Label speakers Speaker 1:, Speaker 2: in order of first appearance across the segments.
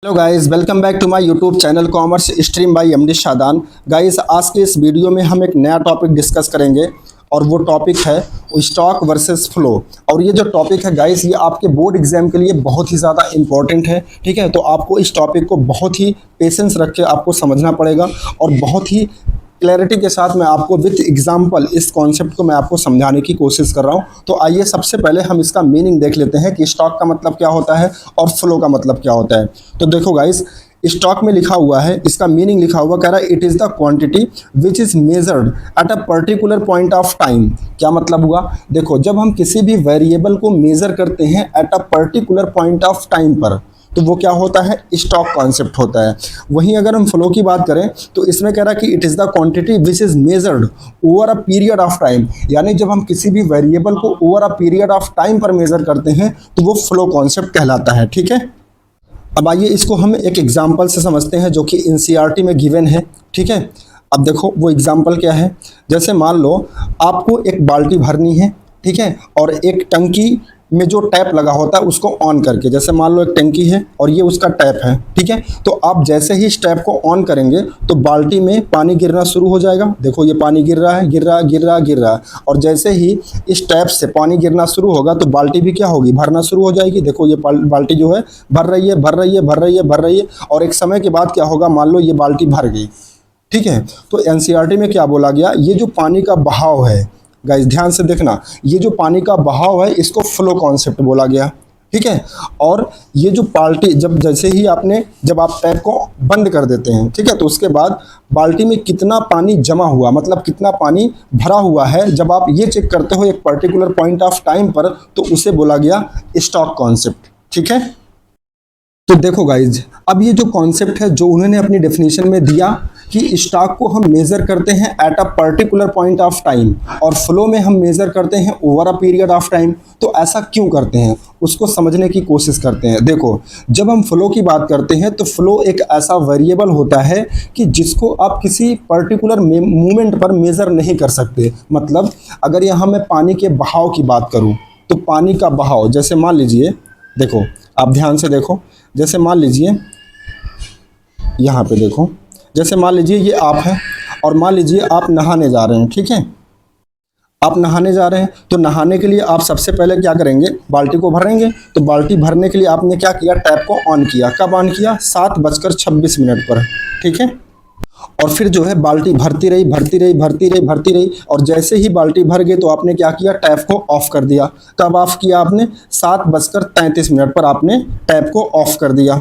Speaker 1: Hello guys, welcome back to my YouTube channel commerce stream by MD Shadan. Guys, आज के इस video में हम एक नया टॉपिक डिस्कस करेंगे और वो टॉपिक है स्टॉक वर्सेस फ्लो। और ये जो टॉपिक है गाइस, ये आपके बोर्ड एग्जाम के लिए बहुत ही ज़्यादा इंपॉर्टेंट है। ठीक है, तो आपको इस टॉपिक को बहुत ही पेशेंस रख के आपको समझना पड़ेगा और बहुत ही क्लैरिटी के साथ मैं आपको विथ एग्जाम्पल इस कॉन्सेप्ट को मैं आपको समझाने की कोशिश कर रहा हूँ। तो आइए सबसे पहले हम इसका मीनिंग देख लेते हैं कि स्टॉक का मतलब क्या होता है और फ्लो का मतलब क्या होता है। तो देखो गाइस, स्टॉक में लिखा हुआ है, इसका मीनिंग लिखा हुआ कह रहा है it is the quantity which is measured at a particular point of time. क्या मतलब हुआ? देखो, जब हम किसी भी वेरिएबल को मेज़र करते हैं at a particular point of time पर, तो वो क्या होता है? स्टॉक कॉन्सेप्ट होता है। वहीं अगर हम फ्लो की बात करें तो इसमें कह रहा है कि it is the quantity which is measured over a period of time. यानी जब हम किसी भी वेरिएबल को over a period of time पर मेजर करते हैं तो वो फ्लो कॉन्सेप्ट कहलाता है। ठीक है, अब आइए इसको हम एक एग्जाम्पल से समझते हैं जो कि एनसीईआरटी में गिवन है। ठीक है, अब देखो वो एग्जाम्पल क्या है। जैसे मान लो आपको एक बाल्टी भरनी है, ठीक है, और एक टंकी में जो टैप लगा होता है उसको ऑन करके, जैसे मान लो एक टंकी है और ये उसका टैप है। ठीक है, तो आप जैसे ही इस टैप को ऑन करेंगे तो बाल्टी में पानी गिरना शुरू हो जाएगा। देखो ये पानी गिर रहा है, गिर रहा है, गिर रहा है, गिर रहा है। और जैसे ही इस टैप से पानी गिरना शुरू होगा तो बाल्टी भी क्या होगी? भरना शुरू हो जाएगी। देखो ये बाल्टी जो है भर रही है, भर रही है, भर रही है, भर रही है। और एक समय के बाद क्या होगा? मान लो ये बाल्टी भर गई। ठीक है, तो एनसीईआरटी में क्या बोला गया? ये जो पानी का बहाव है गाइस, ध्यान से देखना, ये जो पानी का बहाव है इसको फ्लो कॉन्सेप्ट बोला गया। ठीक है, और ये जो बाल्टी जब आप टैप को बंद कर देते हैं, ठीक है, तो उसके बाद बाल्टी में कितना पानी जमा हुआ, मतलब कितना पानी भरा हुआ है, जब आप ये चेक करते हो एक पर्टिकुलर पॉइंट ऑफ टाइम पर, तो उसे बोला गया स्टॉक कॉन्सेप्ट। ठीक है, तो देखो गाइज, अब ये जो कॉन्सेप्ट है जो उन्होंने अपनी डेफिनेशन में दिया कि स्टॉक को हम मेज़र करते हैं at a particular point of time और फ्लो में हम मेज़र करते हैं over a period of time. तो ऐसा क्यों करते हैं उसको समझने की कोशिश करते हैं। देखो, जब हम फ्लो की बात करते हैं तो फ्लो एक ऐसा वेरिएबल होता है कि जिसको आप किसी पर्टिकुलर मूवमेंट पर मेज़र नहीं कर सकते। मतलब अगर यहाँ मैं पानी के बहाव की बात करूँ तो पानी का बहाव, जैसे मान लीजिए, देखो आप ध्यान से देखो, जैसे मान लीजिए यहाँ पे देखो, जैसे मान लीजिए ये आप है और मान लीजिए आप नहाने जा रहे हैं। ठीक है, आप नहाने जा रहे हैं तो नहाने के लिए आप सबसे पहले क्या करेंगे? बाल्टी को भरेंगे। तो बाल्टी भरने के लिए आपने क्या किया? टैप को ऑन किया। कब ऑन किया? 7:26 पर। ठीक है, और फिर जो है बाल्टी भरती रही, भरती रही, भरती रही, भरती रही, और जैसे ही बाल्टी भर गई तो आपने क्या किया? टैप को ऑफ कर दिया। कब ऑफ किया आपने? 7:33 पर आपने टैप को ऑफ कर दिया।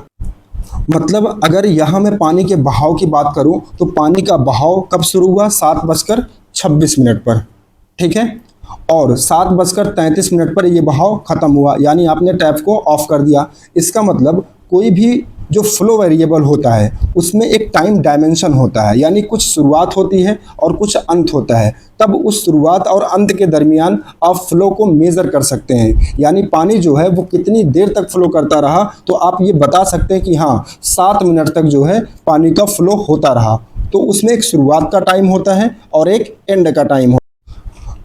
Speaker 1: मतलब अगर यहाँ मैं पानी के बहाव की बात करूँ तो पानी का बहाव कब शुरू हुआ? 7:26 पर। ठीक है, और 7:33 पर ये बहाव खत्म हुआ, यानी आपने टैप को ऑफ कर दिया। इसका मतलब कोई भी जो फ्लो वेरिएबल होता है उसमें एक टाइम डायमेंशन होता है, यानी कुछ शुरुआत होती है और कुछ अंत होता है। तब उस शुरुआत और अंत के दरमियान आप फ्लो को मेज़र कर सकते हैं। यानी पानी जो है वो कितनी देर तक फ्लो करता रहा, तो आप ये बता सकते हैं कि हाँ 7 मिनट तक जो है पानी का फ्लो होता रहा। तो उसमें एक शुरुआत का टाइम होता है और एक एंड का टाइम होता है,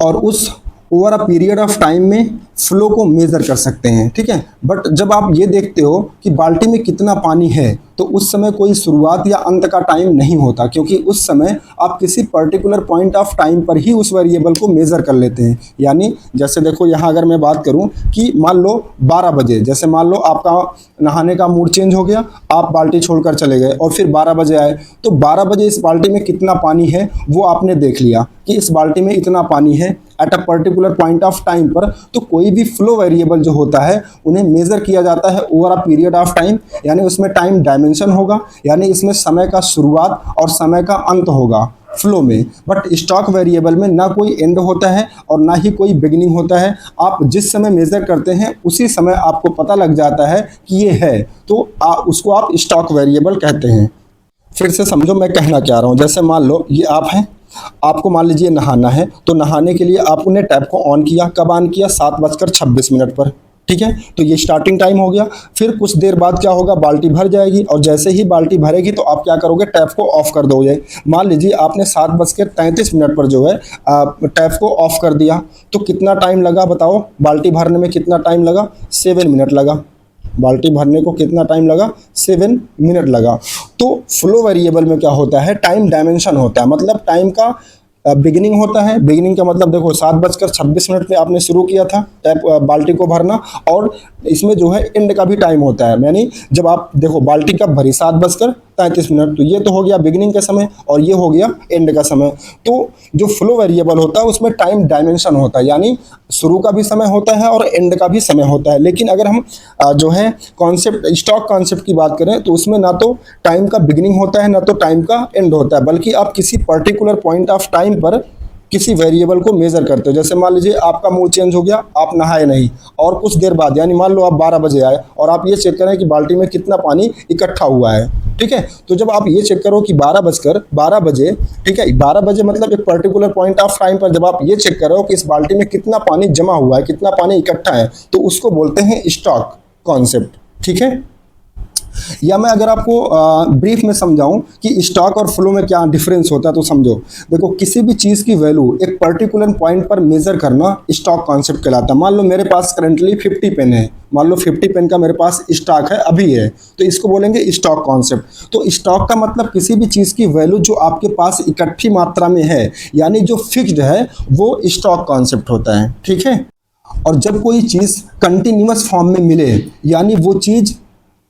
Speaker 1: और उस over a period of time में फ्लो को मेज़र कर सकते हैं। ठीक है, बट जब आप ये देखते हो कि बाल्टी में कितना पानी है तो उस समय कोई शुरुआत या अंत का टाइम नहीं होता, क्योंकि उस समय आप किसी पर्टिकुलर पॉइंट ऑफ टाइम पर ही उस वेरिएबल को मेज़र कर लेते हैं। यानी जैसे देखो यहाँ अगर मैं बात करूँ कि मान लो 12 बजे, जैसे मान लो आपका नहाने का मूड चेंज हो गया, आप बाल्टी छोड़कर चले गए और फिर 12 बजे आए, तो 12 बजे इस बाल्टी में कितना पानी है वो आपने देख लिया कि इस बाल्टी में इतना पानी है at a particular point of time पर। तो कोई भी फ्लो वेरिएबल जो होता है उन्हें मेज़र किया जाता है over a period of time, यानी उसमें टाइम डायमेंशन होगा, यानी इसमें समय का शुरुआत और समय का अंत होगा फ्लो में। बट स्टॉक वेरिएबल में ना कोई एंड होता है और ना ही कोई बिगिनिंग होता है। आप जिस समय मेज़र करते हैं उसी समय आपको पता लग जाता है कि ये है, तो उसको आप स्टॉक वेरिएबल कहते हैं। फिर से समझो मैं कहना क्या रहा हूँ। जैसे मान लो ये आप हैं, आपको मान लीजिए नहाना है, तो नहाने के लिए आपने टैप को ऑन किया। कब ऑन किया? 7:26 पर। ठीक है, तो ये स्टार्टिंग टाइम हो गया। फिर कुछ देर बाद क्या होगा? बाल्टी भर जाएगी, और जैसे ही बाल्टी भरेगी तो आप क्या करोगे? टैप को ऑफ कर दोगे। मान लीजिए आपने 7:33 पर जो है टैप को ऑफ कर दिया, तो कितना टाइम लगा बताओ? बाल्टी भरने में कितना टाइम लगा? 7 मिनट लगा। बाल्टी भरने को कितना टाइम लगा, 7 मिनट लगा। तो फ्लो वेरिएबल में क्या होता है, टाइम डायमेंशन होता है, मतलब टाइम का बिगिनिंग होता है। बिगिनिंग का मतलब देखो 7:26 पे आपने शुरू किया था टैप बाल्टी को भरना, और इसमें जो है एंड का भी टाइम होता है, यानी जब आप देखो बाल्टी कब भरी 7:33, तो ये तो हो गया बिगिनिंग का समय और ये हो गया एंड का समय। तो जो फ्लो वेरिएबल होता है उसमें टाइम डायमेंशन होता है, यानी शुरू का भी समय होता है और एंड का भी समय होता है। लेकिन अगर हम जो है कॉन्सेप्ट स्टॉक कॉन्सेप्ट की बात करें तो उसमें ना तो टाइम का बिगिनिंग होता है ना तो टाइम का एंड होता है, बल्कि आप किसी पर्टिकुलर पॉइंट ऑफ टाइम पर किसी वेरिएबल को मेजर करते हो। जैसे मान लीजिए आपका मूड चेंज हो गया, आप नहाए नहीं, और कुछ देर बाद यानी मान लो आप 12 बजे आए और आप ये चेक करें कि बाल्टी में कितना पानी इकट्ठा हुआ है, ठीक है। तो जब आप ये चेक करो कि 12 बजे, ठीक है, 12 बजे मतलब एक पर्टिकुलर पॉइंट ऑफ टाइम पर जब आप ये चेक करो कि इस बाल्टी में कितना पानी जमा हुआ है, कितना पानी इकट्ठा है, तो उसको बोलते हैं स्टॉक कॉन्सेप्ट, ठीक है। या मैं अगर आपको ब्रीफ में समझाऊं कि स्टॉक और फ्लो में क्या डिफरेंस होता है तो समझो। देखो किसी भी चीज़ की वैल्यू एक पर्टिकुलर पॉइंट पर मेजर करना स्टॉक कॉन्सेप्ट कहलाता है। मान लो मेरे पास करंटली 50 पेन है, मान लो 50 पेन का मेरे पास स्टॉक है, अभी है, तो इसको बोलेंगे स्टॉक कॉन्सेप्ट। तो स्टॉक का मतलब किसी भी चीज़ की वैल्यू जो आपके पास इकट्ठी मात्रा में है, यानी जो फिक्स्ड है, वो स्टॉक कॉन्सेप्ट होता है, ठीक है। और जब कोई चीज़ कंटिन्यूअस फॉर्म में मिले, यानी वो चीज़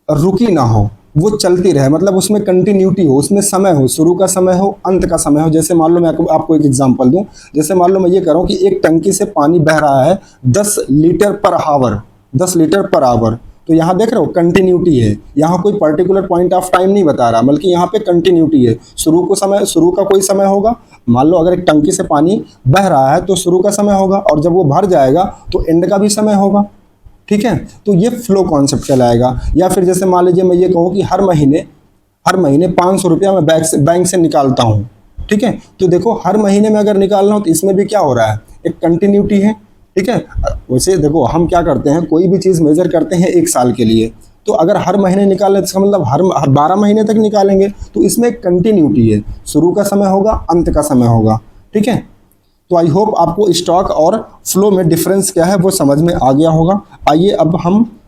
Speaker 1: रुकी ना हो, वो चलती रहे, मतलब उसमें कंटिन्यूटी हो, उसमें समय हो, शुरू का समय हो, अंत का समय हो। जैसे मान लो मैं आपको एक एग्जांपल दूं, जैसे मान लो मैं ये कह रहा हूं कि एक टंकी से पानी बह रहा है 10 litre per hour, 10 litre per hour. तो यहाँ देख रहे हो कंटिन्यूटी है, यहाँ कोई पर्टिकुलर पॉइंट ऑफ टाइम नहीं बता रहा, बल्कि यहाँ पे कंटिन्यूटी है। शुरू का कोई समय होगा, मान लो अगर एक टंकी से पानी बह रहा है तो शुरू का समय होगा, और जब वो भर जाएगा तो एंड का भी समय होगा, ठीक है। तो ये फ्लो कॉन्सेप्ट कहलाएगा। या फिर जैसे मान लीजिए मैं ये कहूँ कि हर महीने 500 रुपया मैं बैंक से निकालता हूँ, ठीक है। तो देखो हर महीने में अगर निकाल रहा हूँ तो इसमें भी क्या हो रहा है, एक कंटिन्यूटी है, ठीक है। वैसे देखो हम क्या करते हैं, कोई भी चीज़ मेजर करते हैं 1 साल के लिए, तो अगर हर महीने निकालें तो इसका मतलब हर 12 महीने तक निकालेंगे, तो इसमें एक कंटिन्यूटी है, शुरू का समय होगा, अंत का समय होगा, ठीक है। तो आई होप आपको स्टॉक और फ्लो में डिफरेंस क्या है वो समझ में आ गया होगा। आइए अब हम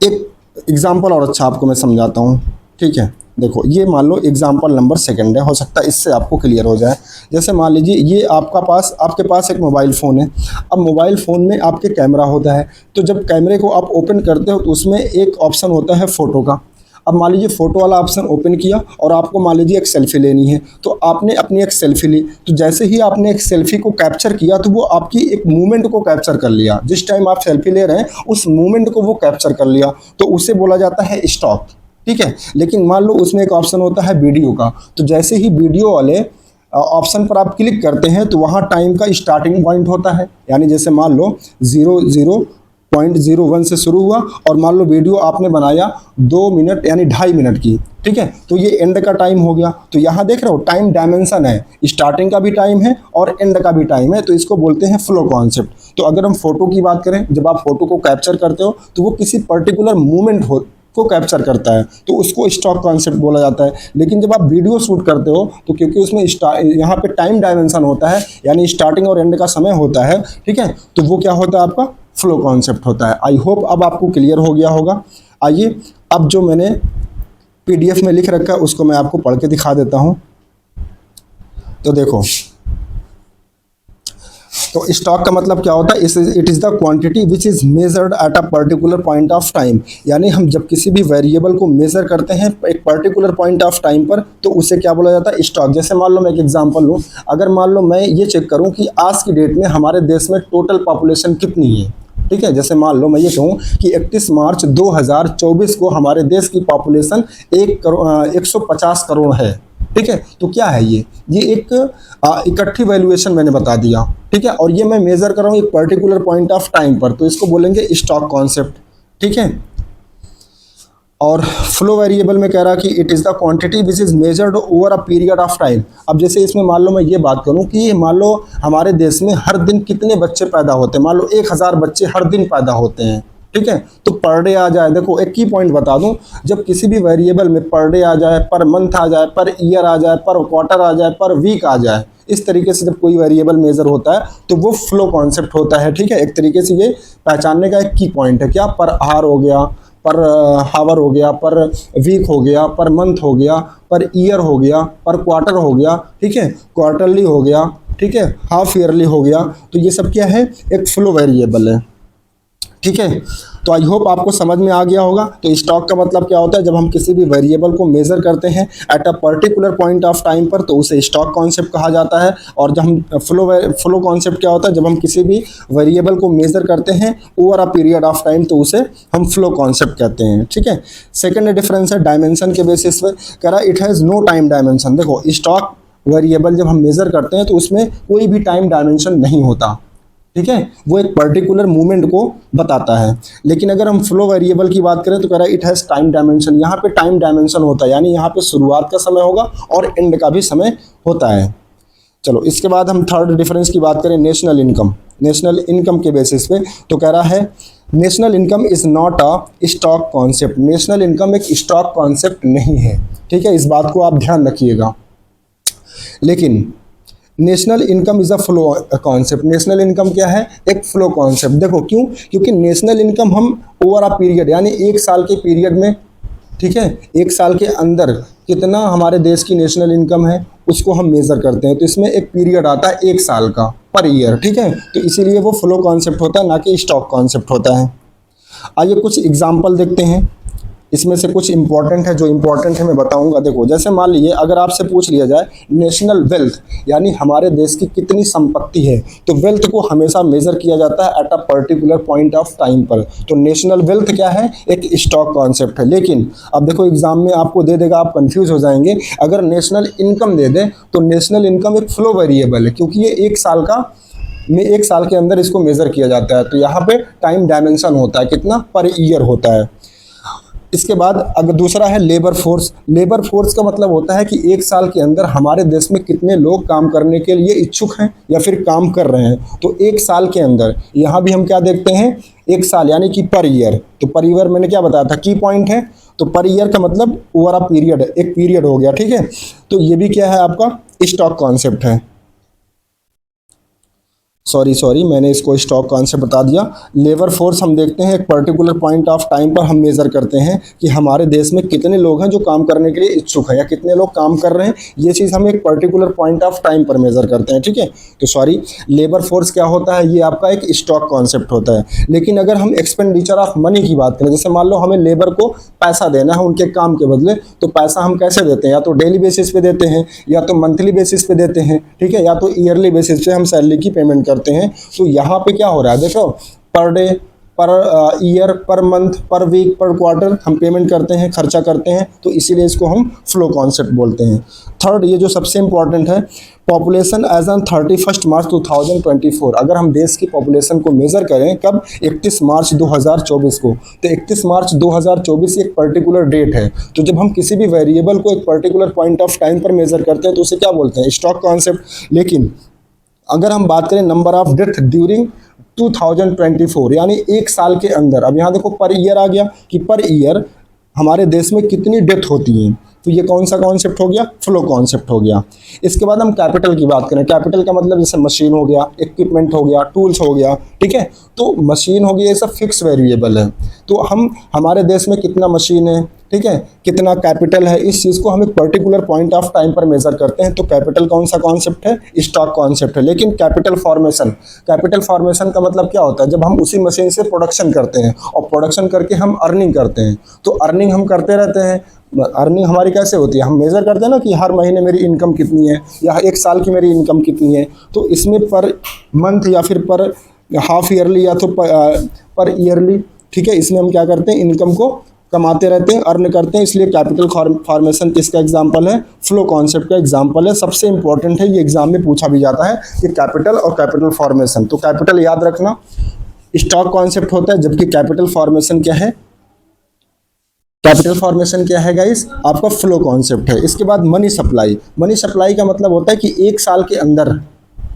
Speaker 1: एक एग्जांपल और अच्छा आपको मैं समझाता हूँ, ठीक है। देखो ये मान लो एग्जांपल नंबर 2 है, हो सकता है इससे आपको क्लियर हो जाए। जैसे मान लीजिए ये आपके पास एक मोबाइल फ़ोन है। अब मोबाइल फ़ोन में आपके कैमरा होता है, तो जब कैमरे को आप ओपन करते हो तो उसमें एक ऑप्शन होता है फ़ोटो का। अब मान लीजिए फ़ोटो वाला ऑप्शन ओपन किया और आपको मान लीजिए एक सेल्फी लेनी है, तो आपने अपनी एक सेल्फी ली। तो जैसे ही आपने एक सेल्फी को कैप्चर किया तो वो आपकी एक मूवमेंट को कैप्चर कर लिया, जिस टाइम आप सेल्फी ले रहे हैं उस मूवमेंट को वो कैप्चर कर लिया, तो उसे बोला जाता है स्टॉक, ठीक है। लेकिन मान लो उसमें एक ऑप्शन होता है वीडियो का, तो जैसे ही वीडियो वाले ऑप्शन पर आप क्लिक करते हैं तो वहाँ टाइम का स्टार्टिंग पॉइंट होता है, यानी जैसे मान लो 00.01 से शुरू हुआ और मान लो वीडियो आपने बनाया 2 मिनट यानी 2.5 मिनट की, ठीक है। तो ये एंड का टाइम हो गया। तो यहाँ देख रहे हो टाइम डायमेंशन है, स्टार्टिंग का भी टाइम है और एंड का भी टाइम है, तो इसको बोलते हैं फ्लो कॉन्सेप्ट। तो अगर हम फोटो की बात करें, जब आप फोटो को कैप्चर करते हो तो वो किसी पर्टिकुलर मूवमेंट को कैप्चर करता है, तो उसको स्टॉक कॉन्सेप्ट बोला जाता है। लेकिन जब आप वीडियो शूट करते हो तो क्योंकि उसमें यहाँ पे टाइम डायमेंशन होता है, यानी स्टार्टिंग और एंड का समय होता है, ठीक है, तो वो क्या होता है, आपका फ्लो कॉन्सेप्ट होता है। आई होप अब आपको क्लियर हो गया होगा। आइए अब जो मैंने PDF में लिख रखा है उसको मैं आपको पढ़ के दिखा देता हूँ। तो देखो, तो स्टॉक का मतलब क्या होता है, it is the quantity which is measured at a particular point of time. यानी हम जब किसी भी वेरिएबल को मेजर करते हैं एक पर्टिकुलर पॉइंट ऑफ टाइम पर, तो उसे क्या बोला जाता है, स्टॉक। जैसे मान लो मैं एक एग्जांपल लूँ, अगर मान लो मैं ये चेक करूँ कि आज की डेट में हमारे देश में टोटल पॉपुलेशन कितनी है, ठीक है। जैसे मान लो मैं ये कहूँ कि 31 मार्च 2024 को हमारे देश की पॉपुलेशन 150 करोड़ है, ठीक है। तो क्या है ये एक इकट्ठी वैल्यूएशन मैंने बता दिया, ठीक है। और ये मैं मेजर कर रहा हूँ एक पर्टिकुलर पॉइंट ऑफ टाइम पर, तो इसको बोलेंगे स्टॉक कॉन्सेप्ट, ठीक है। और फ्लो वेरिएबल में कह रहा कि it is the quantity which is measured over a period of time. अब जैसे इसमें मान लो मैं ये बात करूं कि मान लो हमारे देश में हर दिन कितने बच्चे पैदा होते हैं, मान लो 1000 बच्चे हर दिन पैदा होते हैं, ठीक है। तो पर डे आ जाए, देखो एक की पॉइंट बता दूं, जब किसी भी वेरिएबल में पर डे आ जाए, पर मंथ आ जाए, पर ईयर आ जाए, पर क्वार्टर आ जाए, पर वीक आ जाए, इस तरीके से जब कोई वेरिएबल मेजर होता है तो वो फ्लो कॉन्सेप्ट होता है। ठीक है, एक तरीके से ये पहचानने का एक की पॉइंट है। क्या? पर आवर हो गया, पर हावर हो गया, पर वीक हो गया, पर मंथ हो गया, पर ईयर हो गया, पर क्वार्टर हो गया, ठीक है, क्वार्टरली हो गया, ठीक है, हाफ ईयरली हो गया। तो ये सब क्या है? एक फ्लो वेरिएबल है। ठीक है, तो आई होप आपको समझ में आ गया होगा। तो स्टॉक का मतलब क्या होता है? जब हम किसी भी वेरिएबल को मेजर करते हैं at a particular point of time पर, तो उसे स्टॉक कॉन्सेप्ट कहा जाता है। और जब हम फ्लो कॉन्सेप्ट क्या होता है? जब हम किसी भी वेरिएबल को मेजर करते हैं over a period of time, तो उसे हम फ्लो कॉन्सेप्ट कहते हैं। ठीक है, सेकेंड डिफरेंस है डायमेंशन के बेसिस पे। कह रहा it has no time dimension. देखो, स्टॉक वेरिएबल जब हम मेजर करते हैं तो उसमें कोई भी टाइम डायमेंशन नहीं होता। ठीक है, वो एक पर्टिकुलर मूवमेंट को बताता है। लेकिन अगर हम फ्लो वेरिएबल की बात करें तो कह रहा है इट हैज़ टाइम डायमेंशन। यहाँ पे टाइम डायमेंशन होता है, यानी यहाँ पे शुरुआत का समय होगा और एंड का भी समय होता है। चलो, इसके बाद हम थर्ड डिफरेंस की बात करें, नेशनल इनकम। नेशनल इनकम के बेसिस पे तो कह रहा है national income is not a stock concept. National income एक स्टॉक कॉन्सेप्ट नहीं है। ठीक है, इस बात को आप ध्यान रखिएगा। लेकिन national income is a flow concept. National income क्या है? एक फ्लो कॉन्सेप्ट। देखो क्यों? क्योंकि नेशनल इनकम हम ओवर अ पीरियड, यानी एक साल के पीरियड में, ठीक है, एक साल के अंदर कितना हमारे देश की नेशनल इनकम है उसको हम मेज़र करते हैं। तो इसमें एक पीरियड आता है एक साल का, पर ईयर। ठीक है, तो इसीलिए वो फ्लो कॉन्सेप्ट होता है, ना कि स्टॉक कॉन्सेप्ट होता है। आइए कुछ एग्जाम्पल देखते हैं। इसमें से कुछ इंपॉर्टेंट है, जो इंपॉर्टेंट है मैं बताऊंगा। देखो, जैसे मान लीजिए अगर आपसे पूछ लिया जाए नेशनल वेल्थ, यानी हमारे देश की कितनी संपत्ति है, तो वेल्थ को हमेशा मेजर किया जाता है at a particular point of time पर। तो नेशनल वेल्थ क्या है? एक स्टॉक कॉन्सेप्ट है। लेकिन अब देखो एग्जाम में आपको दे देगा, आप कंफ्यूज हो जाएंगे। अगर नेशनल इनकम दे दे तो नेशनल इनकम एक फ्लो वेरिएबल है, क्योंकि ये एक साल के अंदर इसको मेजर किया जाता है। तो यहाँ पे टाइम डायमेंशन होता है, कितना? पर ईयर होता है। इसके बाद अगर दूसरा है लेबर फोर्स। लेबर फोर्स का मतलब होता है कि एक साल के अंदर हमारे देश में कितने लोग काम करने के लिए इच्छुक हैं या फिर काम कर रहे हैं। तो एक साल के अंदर यहाँ भी हम क्या देखते हैं? एक साल, यानी कि पर ईयर। तो पर ईयर मैंने क्या बताया था? की पॉइंट है। तो पर ईयर का मतलब ओवर अ पीरियड, एक पीरियड हो गया। ठीक है, तो ये भी क्या है? आपका स्टॉक कॉन्सेप्ट है। सॉरी मैंने इसको स्टॉक कॉन्सेप्ट बता दिया। लेबर फोर्स हम देखते हैं एक पर्टिकुलर पॉइंट ऑफ टाइम पर हम मेज़र करते हैं कि हमारे देश में कितने लोग हैं जो काम करने के लिए इच्छुक हैं या कितने लोग काम कर रहे हैं। ये चीज़ हम एक पर्टिकुलर पॉइंट ऑफ टाइम पर मेज़र करते हैं। ठीक है, तो सॉरी, लेबर फोर्स क्या होता है? ये आपका एक स्टॉक कॉन्सेप्ट होता है। लेकिन अगर हम एक्सपेंडिचर ऑफ मनी की बात करें, जैसे मान लो हमें लेबर को पैसा देना है उनके काम के बदले, तो पैसा हम कैसे देते हैं? या तो डेली बेसिस पे देते हैं, या तो मंथली बेसिस पे देते हैं, ठीक है, या तो ईयरली बेसिस पे हम सैलरी की पेमेंट करते हैं। तो यहाँ पे क्या हो रहा है? देखो, per day, per year, per month, पर वीक, पर क्वार्टर हम पेमेंट करते हैं, खर्चा करते हैं। तो इसीलिए इसको हम फ्लो कॉन्सेप्ट बोलते हैं। थर्ड, ये जो सबसे इंपॉर्टेंट है, पॉपुलेशन एज ऑन 31 मार्च 2024। अगर हम देश की पॉपुलेशन को मेजर करें कब? 31 मार्च 2024 को। तो 31 मार्च 2024 एक पर्टिकुलर डेट है। तो जब हम किसी भी वेरिएबल को एक पर्टिकुलर पॉइंट ऑफ टाइम पर मेजर करते हैं तो उसे क्या बोलते हैं? Stock concept. लेकिन अगर हम बात करें नंबर ऑफ डेथ ड्यूरिंग 2024, यानी एक साल के अंदर, अब यहाँ देखो पर ईयर आ गया कि पर ईयर हमारे देश में कितनी डेथ होती हैं, तो ये कौन सा कॉन्सेप्ट हो गया? फ्लो कॉन्सेप्ट हो गया। इसके बाद हम कैपिटल की बात करें। कैपिटल का मतलब जैसे मशीन हो गया, इक्विपमेंट हो गया, टूल्स हो गया, ठीक है, तो मशीन हो गया, ये सब फिक्स वेरिएबल है। तो हम हमारे देश में कितना मशीन है, ठीक है, कितना कैपिटल है, इस चीज़ को हम एक पर्टिकुलर पॉइंट ऑफ टाइम पर मेजर करते हैं। तो कैपिटल कौन सा कॉन्सेप्ट है? स्टॉक कॉन्सेप्ट है। लेकिन कैपिटल फॉर्मेशन का मतलब क्या होता है? जब हम उसी मशीन से प्रोडक्शन करते हैं और प्रोडक्शन करके हम अर्निंग करते हैं, तो अर्निंग हम करते रहते हैं। अर्निंग हमारी कैसे होती है? हम मेज़र करते हैं ना कि हर महीने मेरी इनकम कितनी है या एक साल की मेरी इनकम कितनी है। तो इसमें पर मंथ या फिर पर हाफ ईयरली या तो पर ईयरली, ठीक है, इसमें हम क्या करते हैं? इनकम को कमाते रहते हैं, अर्न करते हैं। इसलिए कैपिटल फॉर्मेशन किसका एग्जाम्पल है? फ्लो कॉन्सेप्ट का एग्जाम्पल है। सबसे इंपॉर्टेंट है, ये एग्जाम में पूछा भी जाता है कि कैपिटल और कैपिटल फॉर्मेशन। तो कैपिटल याद रखना स्टॉक कॉन्सेप्ट होता है, जबकि कैपिटल फॉर्मेशन क्या है? कैपिटल फॉर्मेशन क्या है गाइस? आपका फ्लो कॉन्सेप्ट है। इसके बाद मनी सप्लाई। मनी सप्लाई का मतलब होता है कि एक साल के अंदर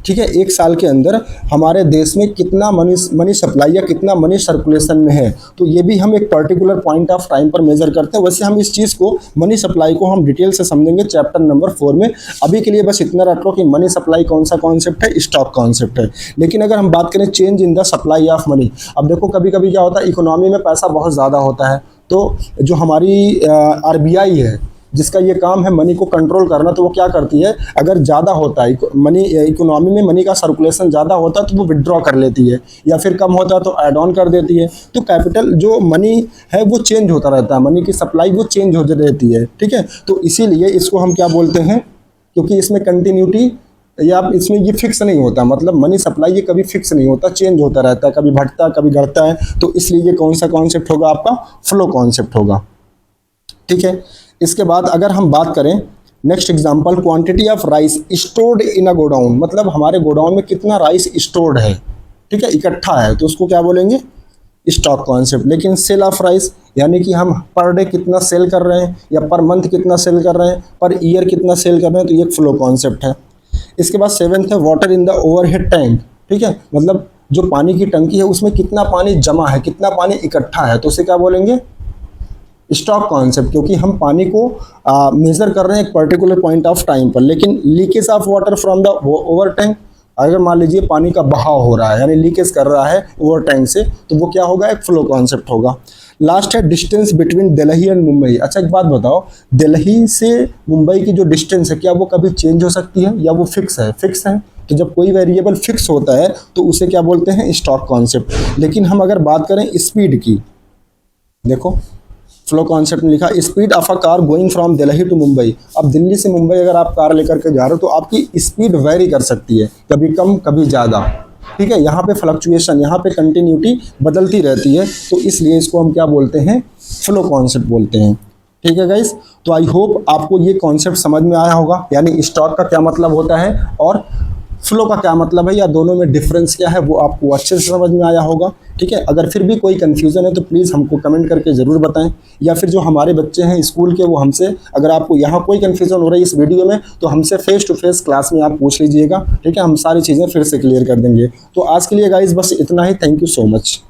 Speaker 1: ठीक है, एक साल के अंदर हमारे देश में कितना मनी सप्लाई या कितना मनी सर्कुलेशन में है, तो ये भी हम एक पर्टिकुलर पॉइंट ऑफ टाइम पर मेजर करते हैं। वैसे हम इस चीज़ को मनी सप्लाई को हम डिटेल से समझेंगे चैप्टर नंबर 4 में। अभी के लिए बस इतना रख लो कि मनी सप्लाई कौन सा कॉन्सेप्ट है, स्टॉक कॉन्सेप्ट है। लेकिन अगर हम बात करें change in the supply of money, अब देखो कभी कभी क्या होता है, इकोनॉमी में पैसा बहुत ज़्यादा होता है, तो जो हमारी RBI है जिसका ये काम है मनी को कंट्रोल करना, तो वो क्या करती है, अगर ज़्यादा होता है मनी, इकोनॉमी में मनी का सर्कुलेशन ज़्यादा होता है तो वो विड्रॉ कर लेती है, या फिर कम होता है तो ऐड ऑन कर देती है। तो कैपिटल जो मनी है वो चेंज होता रहता है, मनी की सप्लाई वो चेंज होती रहती है, ठीक है। तो इसीलिए इसको हम क्या बोलते हैं, क्योंकि इसमें कंटिन्यूटी या इसमें ये फिक्स नहीं होता, मतलब मनी सप्लाई ये कभी फिक्स नहीं होता, चेंज होता रहता है, कभी घटता है कभी बढ़ता है। तो इसलिए ये कौन सा कॉन्सेप्ट होगा, आपका फ्लो कॉन्सेप्ट होगा, ठीक है। इसके बाद अगर हम बात करें next example, quantity of rice stored in a godown, मतलब हमारे गोडाउन में कितना राइस स्टोर्ड है, ठीक है, इकट्ठा है, तो उसको क्या बोलेंगे, स्टॉक कॉन्सेप्ट। लेकिन सेल ऑफ राइस यानी कि हम पर डे कितना सेल कर रहे हैं या पर मंथ कितना सेल कर रहे हैं, पर ईयर कितना सेल कर रहे हैं, तो ये फ्लो कॉन्सेप्ट है। इसके बाद 7th है water in the overhead tank, ठीक है, मतलब जो पानी की टंकी है उसमें कितना पानी जमा है, कितना पानी इकट्ठा है, तो उसे क्या बोलेंगे, स्टॉक कॉन्सेप्ट, क्योंकि हम पानी को मेजर कर रहे हैं एक पर्टिकुलर पॉइंट ऑफ टाइम पर। लेकिन leakage of water from the over tank, अगर मान लीजिए पानी का बहाव हो रहा है यानी लीकेज कर रहा है ओवर टैंक से, तो वो क्या होगा, एक फ्लो कॉन्सेप्ट होगा। लास्ट है distance between Delhi and Mumbai. अच्छा एक बात बताओ, दिल्ली से मुंबई की जो डिस्टेंस है क्या वो कभी चेंज हो सकती है या वो फिक्स है, फिक्स है। तो जब कोई वेरिएबल फिक्स होता है तो उसे क्या बोलते हैं, स्टॉक कॉन्सेप्ट। लेकिन हम अगर बात करें स्पीड की, देखो फ्लो कॉन्सेप्ट में लिखा speed of a car going from Delhi to Mumbai. अब दिल्ली से मुंबई अगर आप कार लेकर के जा रहे हो तो आपकी स्पीड वेरी कर सकती है, कभी कम कभी ज़्यादा, ठीक है। यहाँ पे फ्लक्चुएशन, यहाँ पे कंटिन्यूटी बदलती रहती है, तो इसलिए इसको हम क्या बोलते हैं, फ्लो कॉन्सेप्ट बोलते हैं, ठीक है गाइस। तो आई होप आपको ये कॉन्सेप्ट समझ में आया होगा, यानी स्टॉक का क्या मतलब होता है और फ्लो का क्या मतलब है, या दोनों में डिफरेंस क्या है, वो आपको अच्छे से समझ में आया होगा, ठीक है। अगर फिर भी कोई कन्फ्यूज़न है तो प्लीज़ हमको कमेंट करके ज़रूर बताएं, या फिर जो हमारे बच्चे हैं स्कूल के वो हमसे, अगर आपको यहाँ कोई कन्फ्यूज़न हो रही है इस वीडियो में तो हमसे फेस टू फेस क्लास में आप पूछ लीजिएगा, ठीक है, हम सारी चीज़ें फिर से क्लियर कर देंगे। तो आज के लिए गाइस बस इतना ही, थैंक यू सो मच।